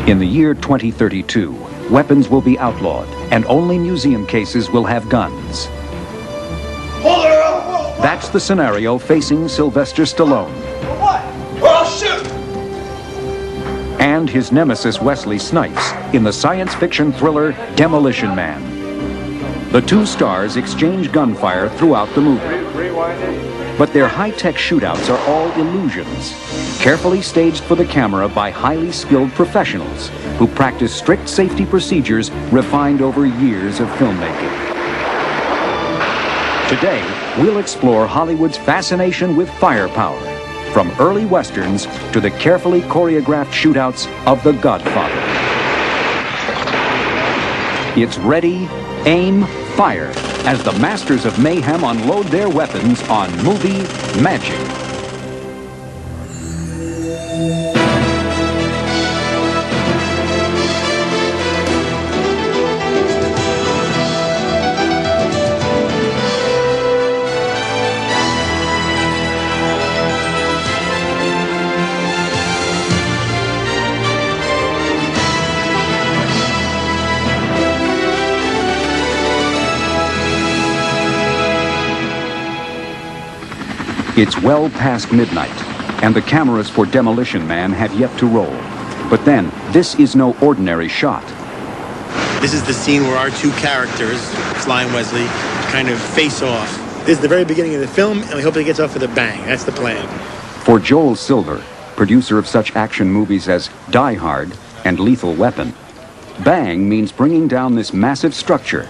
In the year 2032, weapons will be outlawed, and only museum cases will have guns. That's the scenario facing Sylvester Stallone. What? Oh, shoot! And his nemesis Wesley Snipes in the science fiction thriller Demolition Man. The two stars exchange gunfire throughout the movie. But their high-tech shootouts are all illusions, carefully staged for the camera by highly skilled professionals who practice strict safety procedures refined over years of filmmaking. Today, we'll explore Hollywood's fascination with firepower, from early westerns to the carefully choreographed shootouts of The Godfather. It's ready, aim, fire, as the masters of mayhem unload their weapons on Movie Magic. It's well past midnight, and the cameras for Demolition Man have yet to roll. But then, this is no ordinary shot. This is the scene where our two characters, Sly and Wesley, kind of face off. This is the very beginning of the film, and we hope it gets off with a bang. That's the plan. For Joel Silver, producer of such action movies as Die Hard and Lethal Weapon, bang means bringing down this massive structure,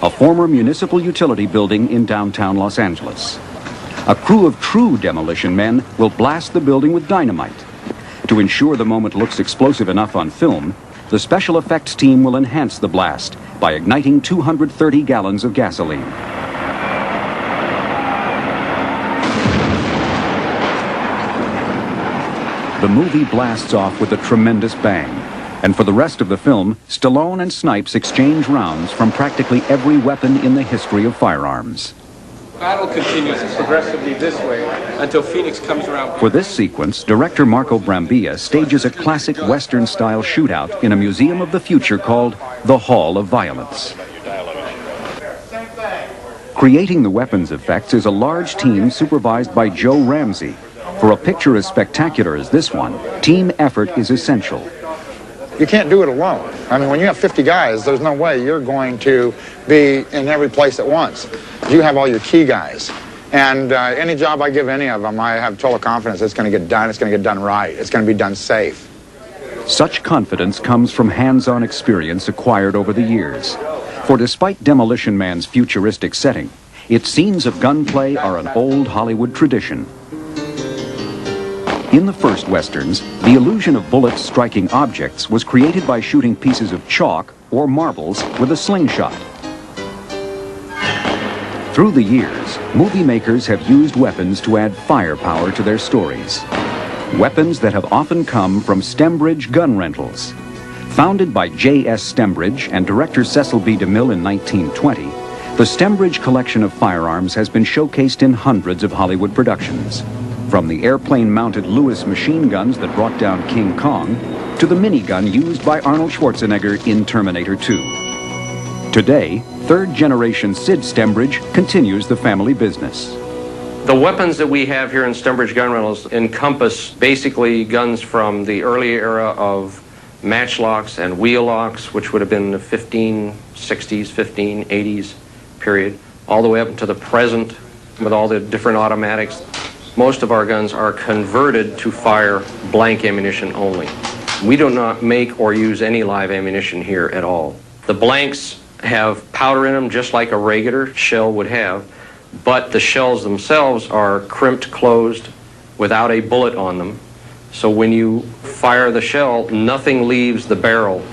a former municipal utility building in downtown Los Angeles. A crew of true demolition men will blast the building with dynamite. To ensure the moment looks explosive enough on film, the special effects team will enhance the blast by igniting 230 gallons of gasoline. The movie blasts off with a tremendous bang, and for the rest of the film, Stallone and Snipes exchange rounds from practically every weapon in the history of firearms. Battle continues progressively this way until Phoenix comes around. For this sequence, director Marco Brambilla stages a classic Western-style shootout in a museum of the future called the Hall of Violence. Creating the weapons effects is a large team supervised by Joe Ramsey. For a picture as spectacular as this one, team effort is essential. You can't do it alone. I mean, when you have 50 guys, there's no way you're going to be in every place at once. You have all your key guys. And any job I give any of them, I have total confidence it's going to get done. It's going to get done right. It's going to be done safe. Such confidence comes from hands-on experience acquired over the years. For despite Demolition Man's futuristic setting, its scenes of gunplay are an old Hollywood tradition. In the first westerns, the illusion of bullets striking objects was created by shooting pieces of chalk or marbles with a slingshot. Through the years, movie makers have used weapons to add firepower to their stories. Weapons that have often come from Stembridge gun rentals. Founded by J.S. Stembridge and director Cecil B. DeMille in 1920, the Stembridge collection of firearms has been showcased in hundreds of Hollywood productions. From the airplane-mounted Lewis machine guns that brought down King Kong, to the minigun used by Arnold Schwarzenegger in Terminator 2. Today, third-generation Sid Stembridge continues the family business. The weapons that we have here in Stembridge Gun Rentals encompass basically guns from the early era of matchlocks and wheel locks, which would have been the 1560s, 1580s period, all the way up to the present with all the different automatics. Most of our guns are converted to fire blank ammunition only. We do not make or use any live ammunition here at all. The blanks have powder in them just like a regular shell would have, but the shells themselves are crimped closed without a bullet on them. So when you fire the shell, nothing leaves the barrel.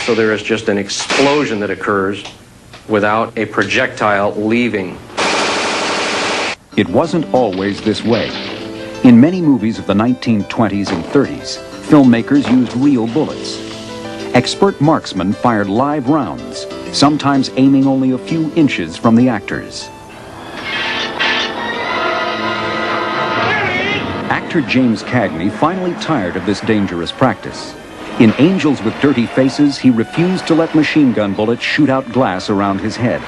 So there is just an explosion that occurs without a projectile leaving. It wasn't always this way. In many movies of the 1920s and 30s, filmmakers used real bullets. Expert marksmen fired live rounds, sometimes aiming only a few inches from the actors. Actor James Cagney finally tired of this dangerous practice. In Angels with Dirty Faces, he refused to let machine gun bullets shoot out glass around his head.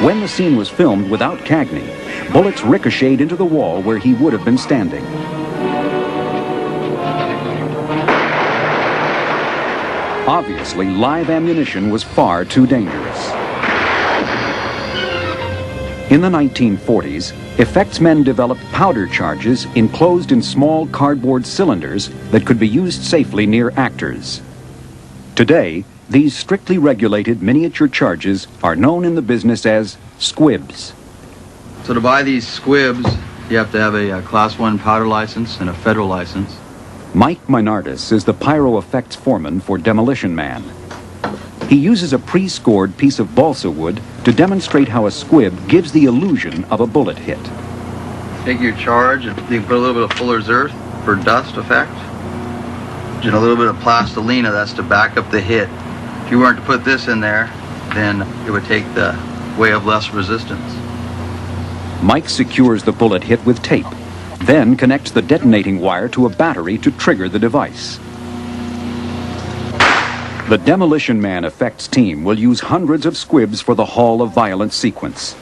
When the scene was filmed without Cagney, bullets ricocheted into the wall where he would have been standing. Obviously, live ammunition was far too dangerous. In the 1940s, effects men developed powder charges enclosed in small cardboard cylinders that could be used safely near actors. Today, these strictly regulated miniature charges are known in the business as squibs. So to buy these squibs, you have to have a Class 1 powder license and a federal license. Mike Minardis is the pyro effects foreman for Demolition Man. He uses a pre-scored piece of balsa wood to demonstrate how a squib gives the illusion of a bullet hit. Take your charge and you can put a little bit of Fuller's Earth for dust effect. And a little bit of plastilina, that's to back up the hit. If you weren't to put this in there, then it would take the way of less resistance. Mike secures the bullet hit with tape, then connects the detonating wire to a battery to trigger the device. The Demolition Man effects team will use hundreds of squibs for the Hall of Violence sequence.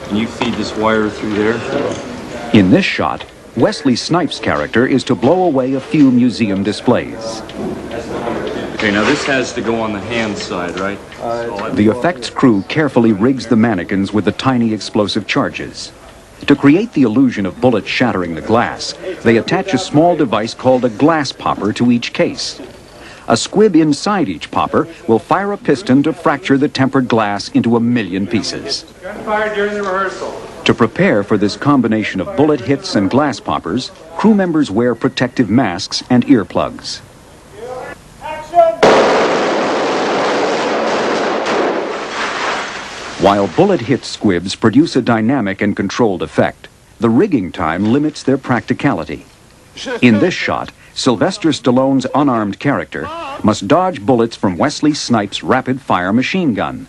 Can you feed this wire through there? In this shot, Wesley Snipes' character is to blow away a few museum displays. Okay, now this has to go on the hand side, right? The effects crew carefully rigs the mannequins with the tiny explosive charges. To create the illusion of bullets shattering the glass, they attach a small device called a glass popper to each case. A squib inside each popper will fire a piston to fracture the tempered glass into a million pieces. Gunfire during the rehearsal. To prepare for this combination of bullet hits and glass poppers, crew members wear protective masks and earplugs. While bullet hit squibs produce a dynamic and controlled effect, the rigging time limits their practicality. In this shot, Sylvester Stallone's unarmed character must dodge bullets from Wesley Snipes' rapid-fire machine gun.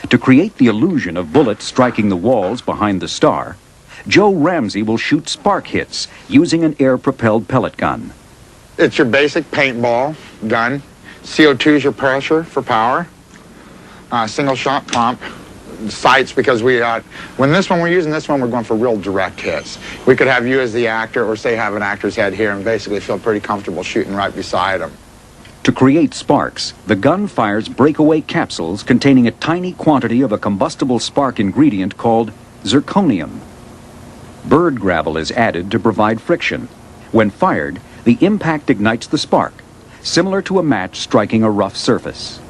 To create the illusion of bullets striking the walls behind the star, Joe Ramsey will shoot spark hits using an air-propelled pellet gun. It's your basic paintball gun. CO2 is your pressure for power. Single shot pump. Sights, because when we're using this one, we're going for real direct hits. We could have you as the actor, or say have an actor's head here and basically feel pretty comfortable shooting right beside him. To create sparks, the gun fires breakaway capsules containing a tiny quantity of a combustible spark ingredient called zirconium. Bird gravel is added to provide friction. When fired, the impact ignites the spark, similar to a match striking a rough surface.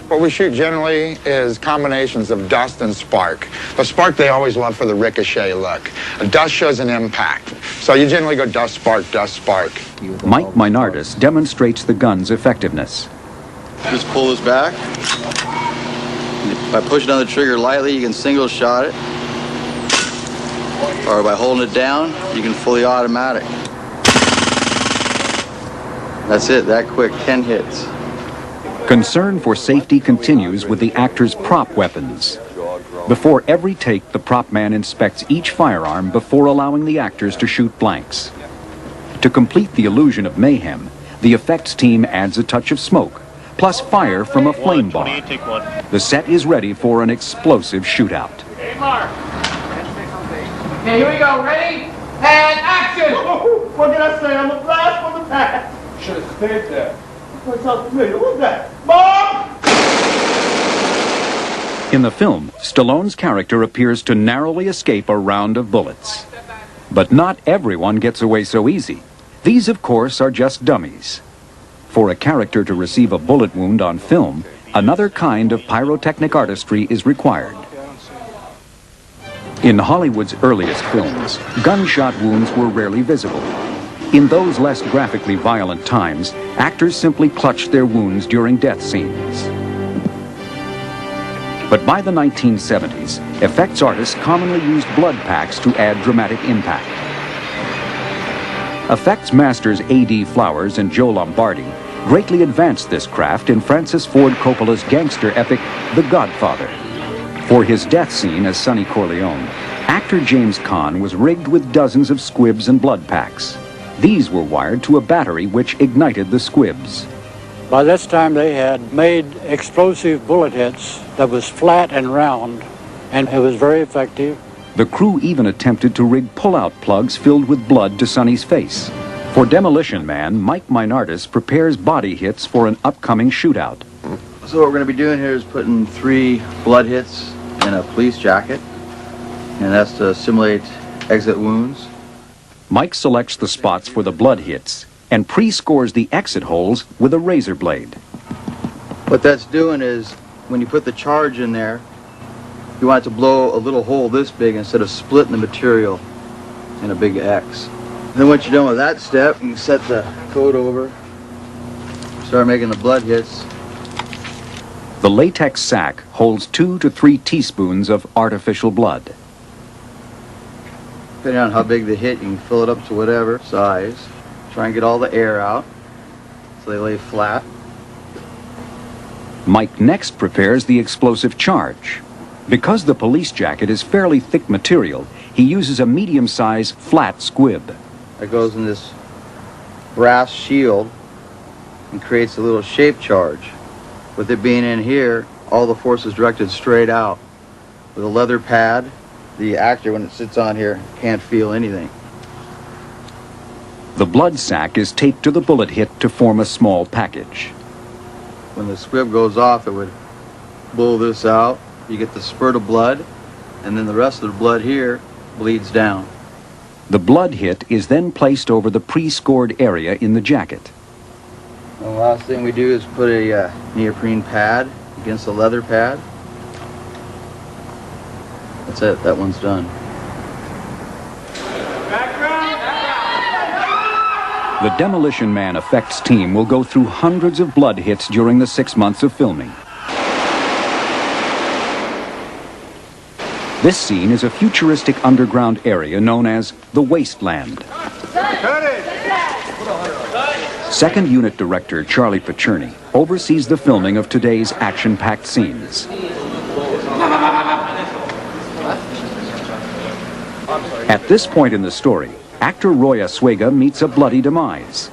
What we shoot generally is combinations of dust and spark. The spark they always love for the ricochet look. A dust shows an impact. So you generally go dust, spark, dust, spark. Mike Minardis demonstrates the gun's effectiveness. Just pull this back. By pushing on the trigger lightly, you can single shot it. Or by holding it down, you can fully automatic. That's it, that quick, 10 hits. Concern for safety continues with the actor's prop weapons. Before every take, the prop man inspects each firearm before allowing the actors to shoot blanks. To complete the illusion of mayhem, the effects team adds a touch of smoke, plus fire from a flame bar. The set is ready for an explosive shootout. Hey, Mark. Okay, here we go. Ready? And action! What did I say? I'm a blast from the past. Should have stayed there. That sounds familiar. What's that? Mom! In the film, Stallone's character appears to narrowly escape a round of bullets. But not everyone gets away so easy. These, of course, are just dummies. For a character to receive a bullet wound on film, another kind of pyrotechnic artistry is required. In Hollywood's earliest films, gunshot wounds were rarely visible. In those less graphically violent times, actors simply clutched their wounds during death scenes. But by the 1970s, effects artists commonly used blood packs to add dramatic impact. Effects masters A.D. Flowers and Joe Lombardi greatly advanced this craft in Francis Ford Coppola's gangster epic, The Godfather. For his death scene as Sonny Corleone, actor James Caan was rigged with dozens of squibs and blood packs. These were wired to a battery which ignited the squibs. By this time, they had made explosive bullet hits that was flat and round, and it was very effective. The crew even attempted to rig pull-out plugs filled with blood to Sonny's face. For Demolition Man, Mike Minardis prepares body hits for an upcoming shootout. So what we're going to be doing here is putting 3 blood hits in a police jacket, and that's to simulate exit wounds. Mike selects the spots for the blood hits and pre-scores the exit holes with a razor blade. What that's doing is, when you put the charge in there, you want it to blow a little hole this big instead of splitting the material in a big X. Then once you're done with that step, you can set the coat over, start making the blood hits. The latex sack holds 2 to 3 teaspoons of artificial blood. Depending on how big the hit, you can fill it up to whatever size. Try and get all the air out so they lay flat. Mike next prepares the explosive charge. Because the police jacket is fairly thick material, he uses a medium-sized flat squib. It goes in this brass shield and creates a little shape charge. With it being in here, all the force is directed straight out. With a leather pad, the actor, when it sits on here, can't feel anything. The blood sack is taped to the bullet hit to form a small package. When the squib goes off, it would blow this out. You get the spurt of blood, and then the rest of the blood here bleeds down. The blood hit is then placed over the pre-scored area in the jacket. And the last thing we do is put a neoprene pad against the leather pad. That's it, that one's done. The Demolition Man effects team will go through hundreds of blood hits during the 6 months of filming. This scene is a futuristic underground area known as the Wasteland. Second Unit Director Charlie Pacerni oversees the filming of today's action-packed scenes. At this point in the story, actor Roy Asuega meets a bloody demise.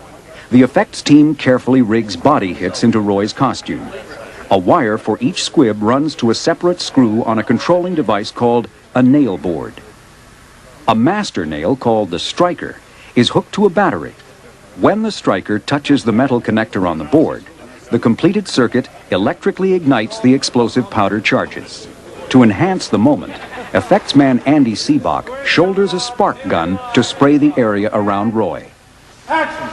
The effects team carefully rigs body hits into Roy's costume. A wire for each squib runs to a separate screw on a controlling device called a nail board. A master nail, called the striker, is hooked to a battery. When the striker touches the metal connector on the board, the completed circuit electrically ignites the explosive powder charges. To enhance the moment, effects man Andy Seabach shoulders a spark gun to spray the area around Roy. Action!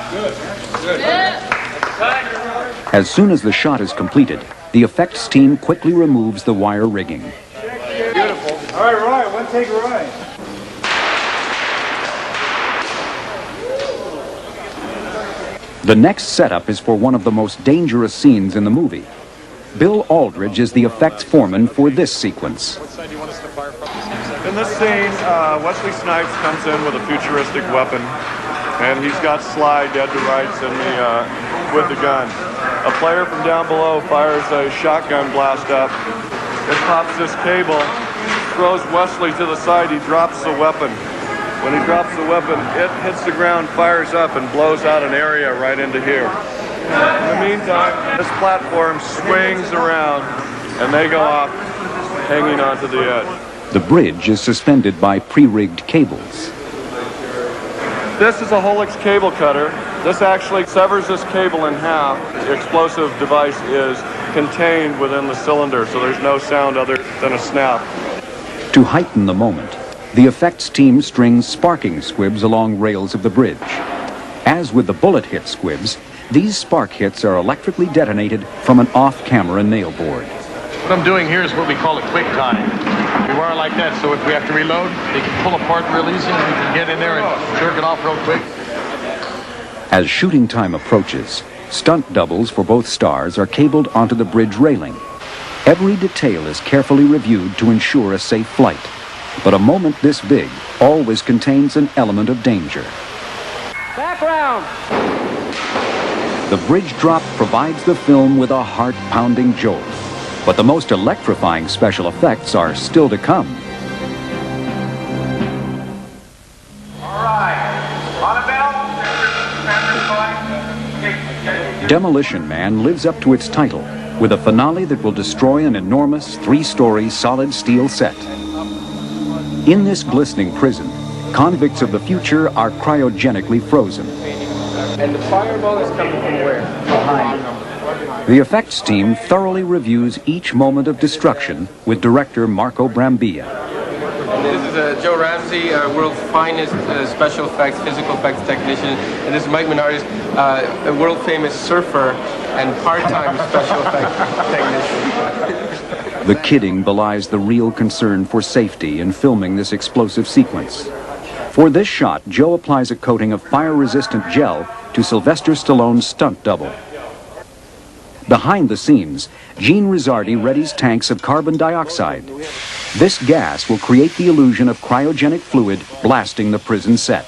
Good. As soon as the shot is completed, the effects team quickly removes the wire rigging. Beautiful. All right, Roy, one take, Roy. The next setup is for one of the most dangerous scenes in the movie. Bill Aldridge is the effects foreman for this sequence. In this scene, Wesley Snipes comes in with a futuristic weapon, and he's got Sly dead to rights with the gun. A player from down below fires a shotgun blast up. It pops this cable, throws Wesley to the side. He drops the weapon. When he drops the weapon, it hits the ground, fires up, and blows out an area right into here. In the meantime, this platform swings around, and they go off, hanging onto the edge. The bridge is suspended by pre-rigged cables. This is a Holix cable cutter. This actually severs this cable in half. The explosive device is contained within the cylinder, so there's no sound other than a snap. To heighten the moment, the effects team strings sparking squibs along rails of the bridge. As with the bullet hit squibs, these spark hits are electrically detonated from an off-camera nail board. What I'm doing here is what we call a quick time. We wire like that, so if we have to reload, they can pull apart real easy, and we can get in there and jerk it off real quick. As shooting time approaches, stunt doubles for both stars are cabled onto the bridge railing. Every detail is carefully reviewed to ensure a safe flight. But a moment this big always contains an element of danger. Background! The bridge drop provides the film with a heart-pounding jolt. But the most electrifying special effects are still to come. Demolition Man lives up to its title with a finale that will destroy an enormous 3-story solid steel set. In this glistening prison, convicts of the future are cryogenically frozen. And the fireball is coming from where? Behind. The effects team thoroughly reviews each moment of destruction with director Marco Brambilla. This is Joe Ramsey, world's finest special effects, physical effects technician. And this is Mike Menardis, a world famous surfer and part-time special effects technician. The kidding belies the real concern for safety in filming this explosive sequence. For this shot, Joe applies a coating of fire-resistant gel to Sylvester Stallone's stunt double. Behind the scenes, Gene Rizzardi readies tanks of carbon dioxide. This gas will create the illusion of cryogenic fluid blasting the prison set.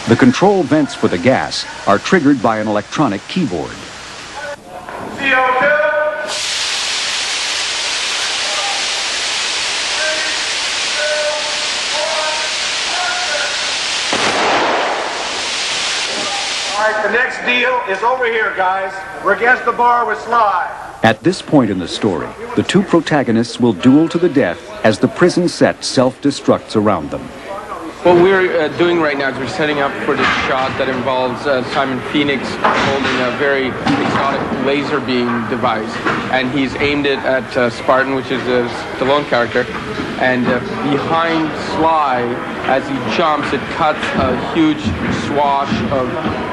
The control vents for the gas are triggered by an electronic keyboard. CO2! All right, the next deal is over here, guys. We're against the bar with Sly. At this point in the story, the two protagonists will duel to the death as the prison set self-destructs around them. What we're doing right now is we're setting up for this shot that involves Simon Phoenix holding a very exotic laser beam device. And he's aimed it at Spartan, which is the Stallone character. And behind Sly, as he jumps, it cuts a huge swash of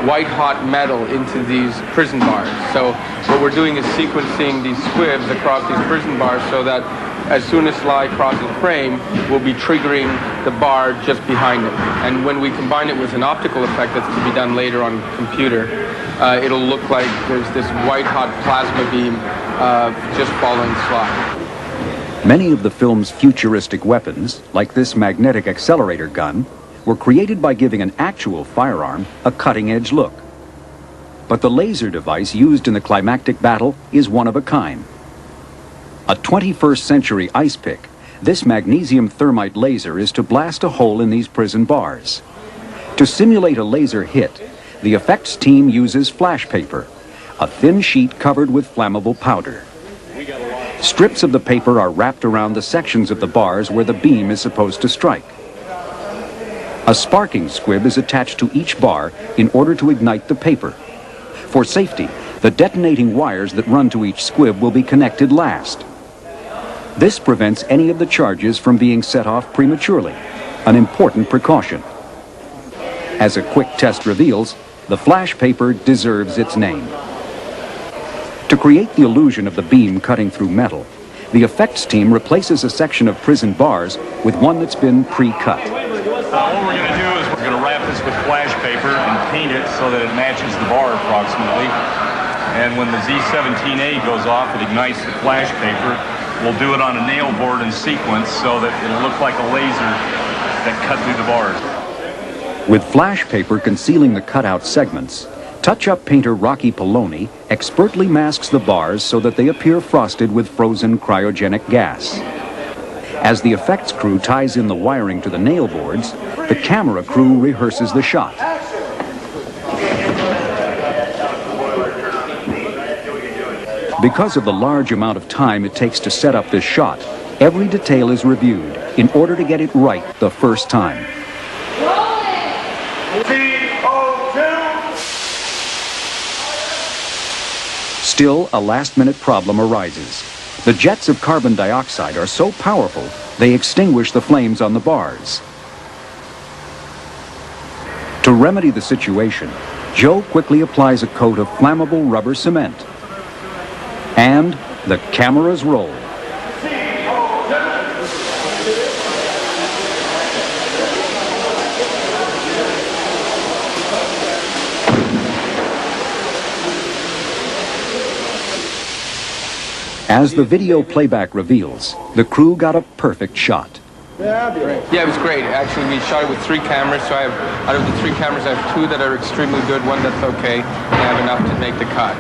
white-hot metal into these prison bars. So what we're doing is sequencing these squibs across these prison bars so that as soon as Sly crosses frame, we'll be triggering the bar just behind him. And when we combine it with an optical effect that's to be done later on computer, it'll look like there's this white-hot plasma beam just following Sly. Many of the film's futuristic weapons, like this magnetic accelerator gun, were created by giving an actual firearm a cutting-edge look. But the laser device used in the climactic battle is one of a kind. A 21st century ice pick, this magnesium thermite laser is to blast a hole in these prison bars. To simulate a laser hit, the effects team uses flash paper, a thin sheet covered with flammable powder. Strips of the paper are wrapped around the sections of the bars where the beam is supposed to strike. A sparking squib is attached to each bar in order to ignite the paper. For safety, the detonating wires that run to each squib will be connected last. This prevents any of the charges from being set off prematurely, an important precaution. As a quick test reveals, the flash paper deserves its name. To create the illusion of the beam cutting through metal, the effects team replaces a section of prison bars with one that's been pre-cut. What we're going to do is we're going to wrap this with flash paper and paint it so that it matches the bar approximately. And when the Z17A goes off, it ignites the flash paper. We'll do it on a nail board in sequence so that it'll look like a laser that cut through the bars. With flash paper concealing the cutout segments, touch-up painter Rocky Poloni expertly masks the bars so that they appear frosted with frozen cryogenic gas. As the effects crew ties in the wiring to the nail boards, the camera crew rehearses the shot. Because of the large amount of time it takes to set up this shot, every detail is reviewed in order to get it right the first time. Still, a last-minute problem arises. The jets of carbon dioxide are so powerful, they extinguish the flames on the bars. To remedy the situation, Joe quickly applies a coat of flammable rubber cement. And the cameras roll. As the video playback reveals, the crew got a perfect shot. Yeah, it was great. Actually, we shot it with 3 cameras, so out of the 3 cameras, I have 2 that are extremely good, 1 that's okay, and I have enough to make the cut.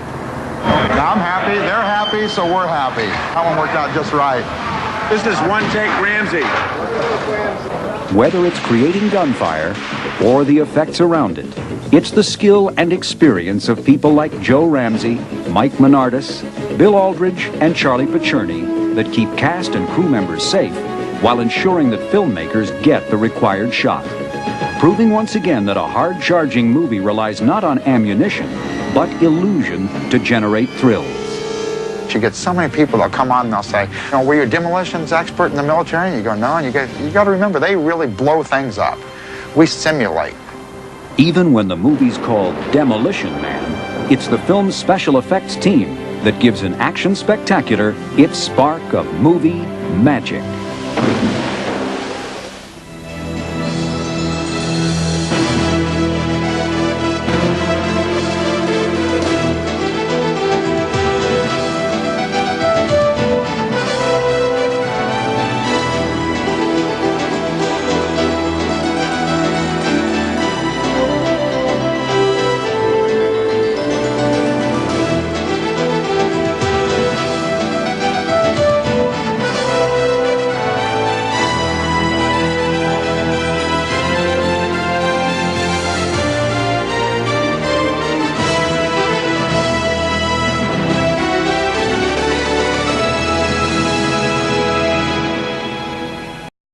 Now I'm happy, they're happy, so we're happy. That one worked out just right. This is One Take Ramsey. Whether it's creating gunfire or the effects around it, It's the skill and experience of people like Joe Ramsey, Mike Menardis, Bill Aldridge, and Charlie Pacherny that keep cast and crew members safe while ensuring that filmmakers get the required shot. Proving once again that a hard-charging movie relies not on ammunition, but illusion to generate thrills. You get so many people that come on and they'll say, you know, were you a demolitions expert in the military? And you go, no, and you got to remember, they really blow things up. We simulate. Even when the movie's called Demolition Man, it's the film's special effects team that gives an action spectacular its spark of movie magic.